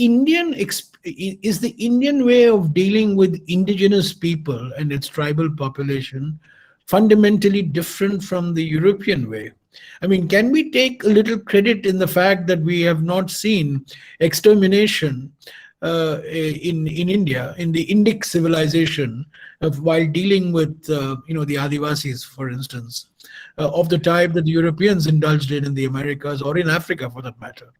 Indian way of dealing with indigenous people and its tribal population fundamentally different from the European way? I mean, can we take a little credit in the fact that we have not seen extermination in India, in the Indic civilization, while dealing with the Adivasis, for instance, of the type that the Europeans indulged in the Americas or in Africa, for that matter?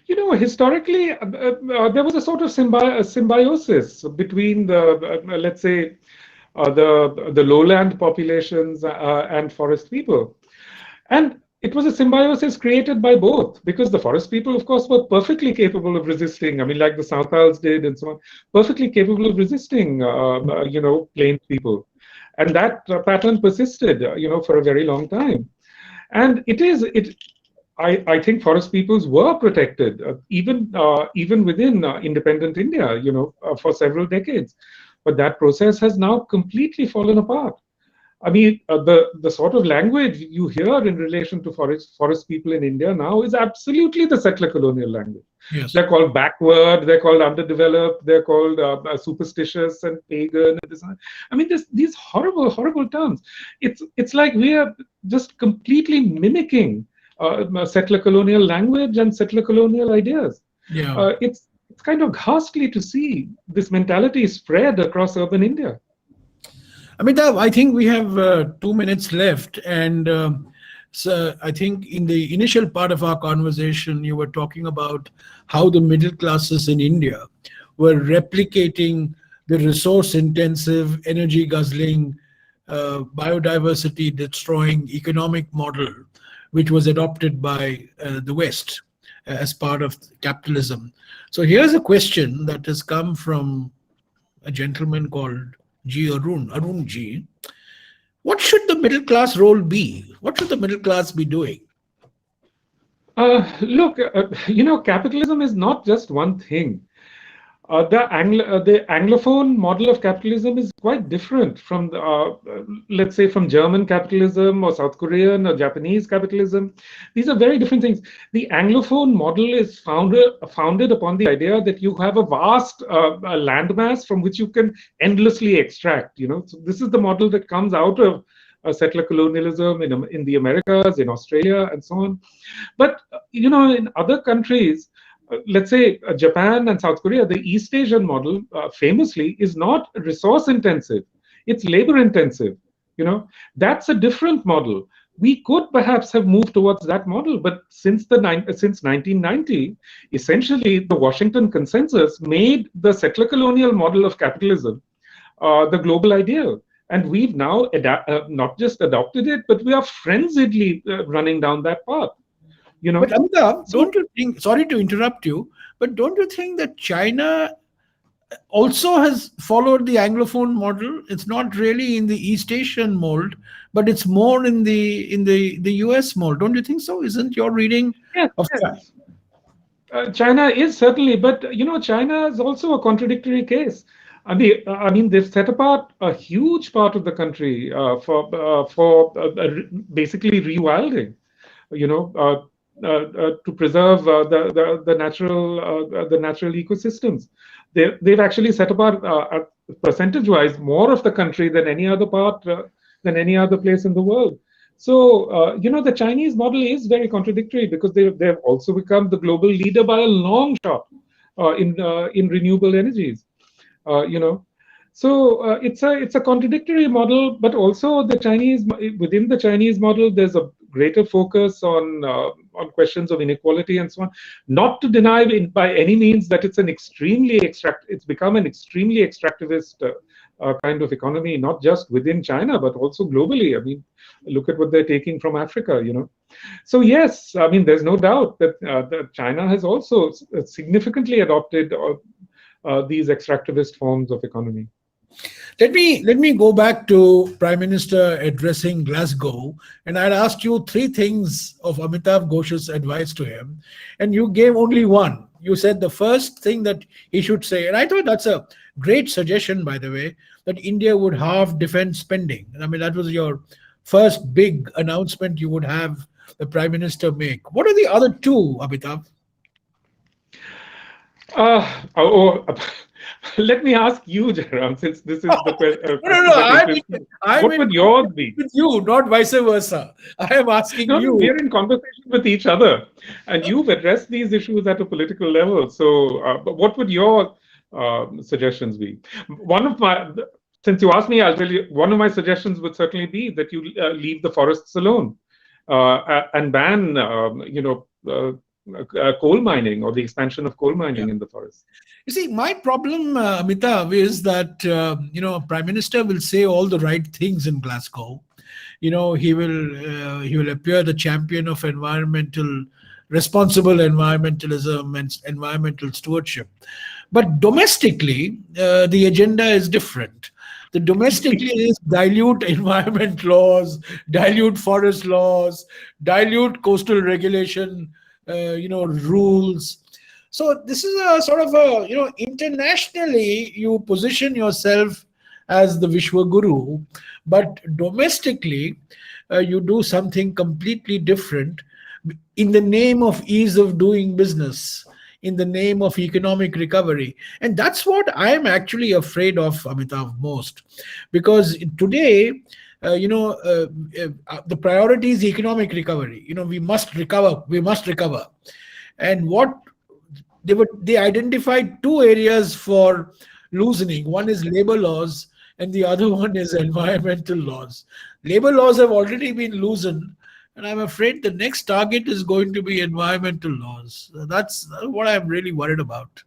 Historically, there was a sort of symbiosis between the, let's say, the lowland populations and forest people. And it was a symbiosis created by both, because the forest people, of course, were perfectly capable of resisting. I mean, like the South Isles did and so on, perfectly capable of resisting, plains people. And that pattern persisted, for a very long time. And I think forest peoples were protected, even within independent India, for several decades. But that process has now completely fallen apart. I mean, the sort of language you hear in relation to forest people in India now is absolutely the settler colonial language. Yes. They're called backward, they're called underdeveloped, they're called superstitious and pagan. And this, I mean, these horrible, horrible terms. It's like we are just completely mimicking settler colonial language and settler colonial ideas. Yeah. It's kind of ghastly to see this mentality spread across urban India. Amitav, I think we have 2 minutes left, and so I think in the initial part of our conversation, you were talking about how the middle classes in India were replicating the resource-intensive, energy-guzzling, biodiversity-destroying economic model, which was adopted by the West as part of capitalism. So here's a question that has come from a gentleman called Arun G. What should the middle class role be? What should the middle class be doing? Look, capitalism is not just one thing. The Anglophone model of capitalism is quite different from, let's say, from German capitalism or South Korean or Japanese capitalism. These are very different things. The Anglophone model is founded upon the idea that you have a vast landmass from which you can endlessly extract. So this is the model that comes out of settler colonialism in the Americas, in Australia, and so on. But in other countries, let's say Japan and South Korea, the East Asian model famously is not resource intensive, it's labor intensive. That's a different model. We could perhaps have moved towards that model, but since 1990, essentially the Washington Consensus made the settler colonial model of capitalism the global ideal. And we've now not just adopted it, but we are frenziedly running down that path. But Amitav, don't you think, sorry to interrupt you, but don't you think that China also has followed the Anglophone model? It's not really in the East Asian mold, but it's more in the US mold. Don't you think so? Isn't your reading of China? China is certainly, but China is also a contradictory case. I mean, they've set apart a huge part of the country for basically rewilding. To preserve the natural ecosystems. They've actually set apart percentage-wise more of the country than any other place in the world. So the Chinese model is very contradictory because they've also become the global leader by a long shot in renewable energies. So it's a contradictory model, but also within the Chinese model, there's a greater focus on questions of inequality and so on. Not to deny by any means that it's it's become an extremely extractivist kind of economy, not just within China, but also globally. I mean, look at what they're taking from Africa, So yes, I mean, there's no doubt that China has also significantly adopted these extractivist forms of economy. Let me go back to Prime Minister addressing Glasgow, and I'd asked you 3 things of Amitav Ghosh's advice to him, and you gave only one. You said the first thing that he should say, and I thought that's a great suggestion, by the way, that India would halve defense spending. I mean, that was your first big announcement you would have the Prime Minister make. What are the other 2, Amitav? Let me ask you, Jairam, since this is the No, question that I'm interests me. I'm What in would yours be? with you, not vice versa. I am asking No, no, you. we're in conversation with each other, and you've addressed these issues at a political level. So, but what would your suggestions be? One of my, since you asked me, I'll tell you. One of my suggestions would certainly be that you leave the forests alone and ban, coal mining or the expansion of coal Yeah. mining in the forest. You see, my problem, Amitav, is that Prime Minister will say all the right things in Glasgow. He will appear the champion of responsible environmentalism and environmental stewardship. But domestically, the agenda is different. The domestically is dilute environment laws, dilute forest laws, dilute coastal regulation, rules. So this is a sort of internationally you position yourself as the Vishwa Guru, but domestically you do something completely different in the name of ease of doing business, in the name of economic recovery. And that's what I'm actually afraid of, Amitav, most. Because today, the priority is economic recovery. We must recover, we must recover. And what they identified two areas for loosening. One is labor laws, and the other one is environmental laws. Labor laws have already been loosened, and I'm afraid the next target is going to be environmental laws. That's what I'm really worried about.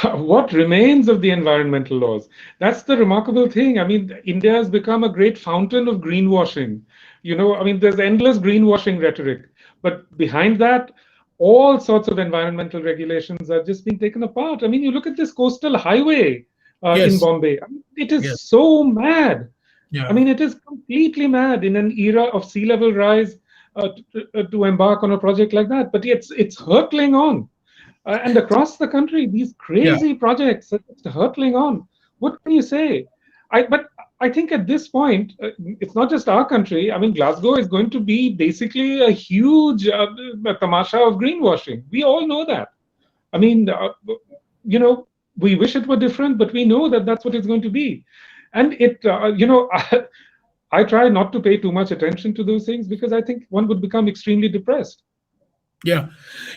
What remains of the environmental laws? That's the remarkable thing. I mean, India has become a great fountain of greenwashing. I mean, there's endless greenwashing rhetoric, but behind that, all sorts of environmental regulations are just being taken apart. I mean, you look at this coastal highway in Yes, Bombay. I mean, it is yes, so mad. I yeah, mean, it is completely mad in an era of sea level rise to embark on a project like that. But it's hurtling on. And across the country, these yeah. crazy projects are just hurtling on. What can you say? But I think at this point, it's not just our country. I mean, Glasgow is going to be basically a huge tamasha of greenwashing. We all know that. I mean, we wish it were different, but we know that that's what it's going to be. And I try not to pay too much attention to those things because I think one would become extremely depressed. Yeah,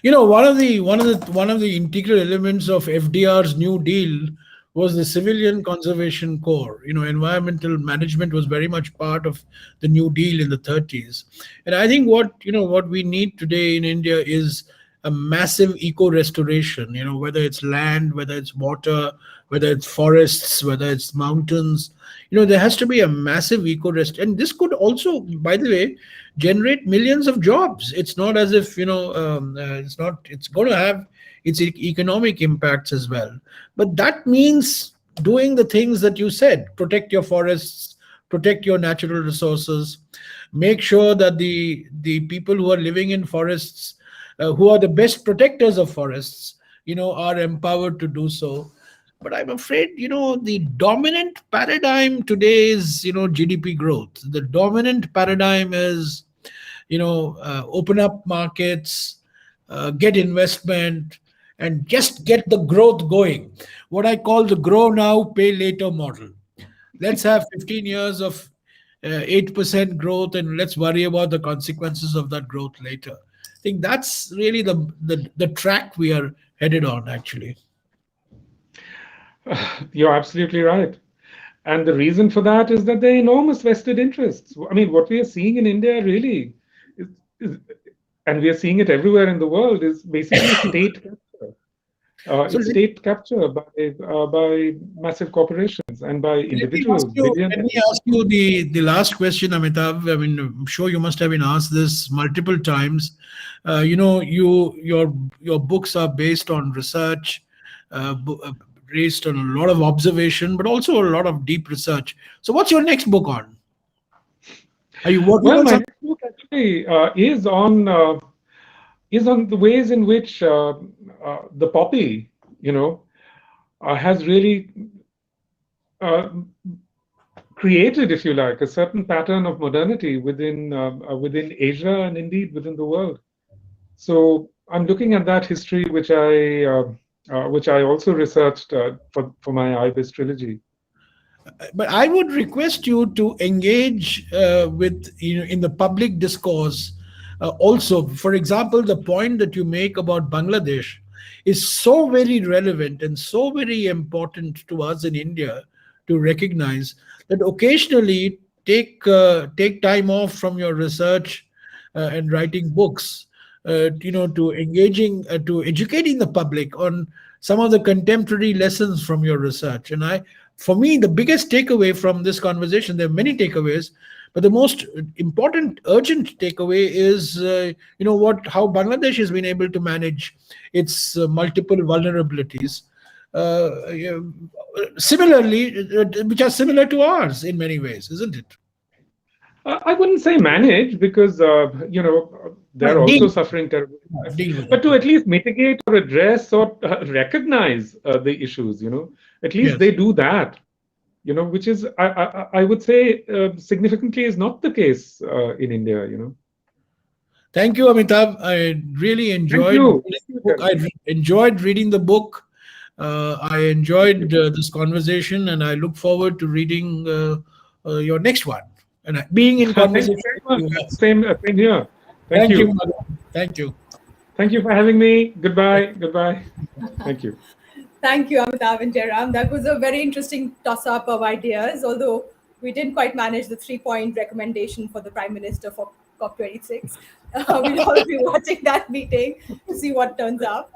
one of the integral elements of FDR's New Deal was the Civilian Conservation Corps. Environmental management was very much part of the New Deal in the 30s, and I think what we need today in India is a massive eco restoration. Whether it's land, whether it's water, whether it's forests, whether it's mountains. There has to be a massive eco rest, and this could also, by the way, generate millions of jobs. It's not as if it's not. It's going to have its economic impacts as well. But that means doing the things that you said: protect your forests, protect your natural resources, make sure that the people who are living in forests, who are the best protectors of forests, are empowered to do so. But I'm afraid, the dominant paradigm today is, GDP growth. The dominant paradigm is, open up markets, get investment, and just get the growth going. What I call the grow now, pay later model. Let's have 15 years of 8% growth, and let's worry about the consequences of that growth later. I think that's really the track we are headed on, actually. You're absolutely right. And the reason for that is that there are enormous vested interests. I mean, what we are seeing in India really, is, and we are seeing it everywhere in the world, is basically state capture. So It's state capture by massive corporations and by individuals, let me billionaires. ask you the last question, Amitav. I mean, I'm sure you must have been asked this multiple times. Your books are based on research, based on a lot of observation, but also a lot of deep research. So, what's your next book on? Are you working Well, on my something? next book actually is on the ways in which the poppy, has really created, if you like, a certain pattern of modernity within Asia and indeed within the world. So I'm looking at that history, which I which I also researched for my IBIS trilogy. But I would request you to engage with, in the public discourse also. For example, the point that you make about Bangladesh is so very relevant and so very important to us in India to recognize that occasionally take time off from your research and writing books, to engaging, to educating the public on some of the contemporary lessons from your research. And for me, the biggest takeaway from this conversation, there are many takeaways, but the most important, urgent takeaway is, how Bangladesh has been able to manage its multiple vulnerabilities, yeah, similarly, which are similar to ours in many ways, isn't it? I wouldn't say manage, because they're Right, also deal, suffering terribly, deal with but it. to at least mitigate or address or recognize the issues. At least Yes. they do that. Which is, I would say, significantly is not the case in India. Thank you, Amitav. I really Thank enjoyed you. this Thank you, book. Chairman. Enjoyed reading the book. I Thank enjoyed you. this conversation, and I look forward to reading your next one and being in Thank you conversation very with much. you. Same here. Thank Thank you, you. Madam. Thank you. Thank you for having me. Goodbye. Goodbye. Thank you. Thank you, Amitav and Jairam. That was a very interesting toss-up of ideas, although we didn't quite manage the 3-point recommendation for the Prime Minister for COP26. We'll all be watching that meeting to see what turns out.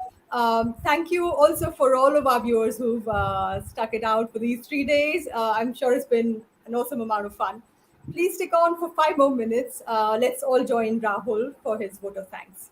Thank you also for all of our viewers who've stuck it out for these 3 days. I'm sure it's been an awesome amount of fun. Please stick on for 5 more minutes. Let's all join Rahul for his vote of thanks.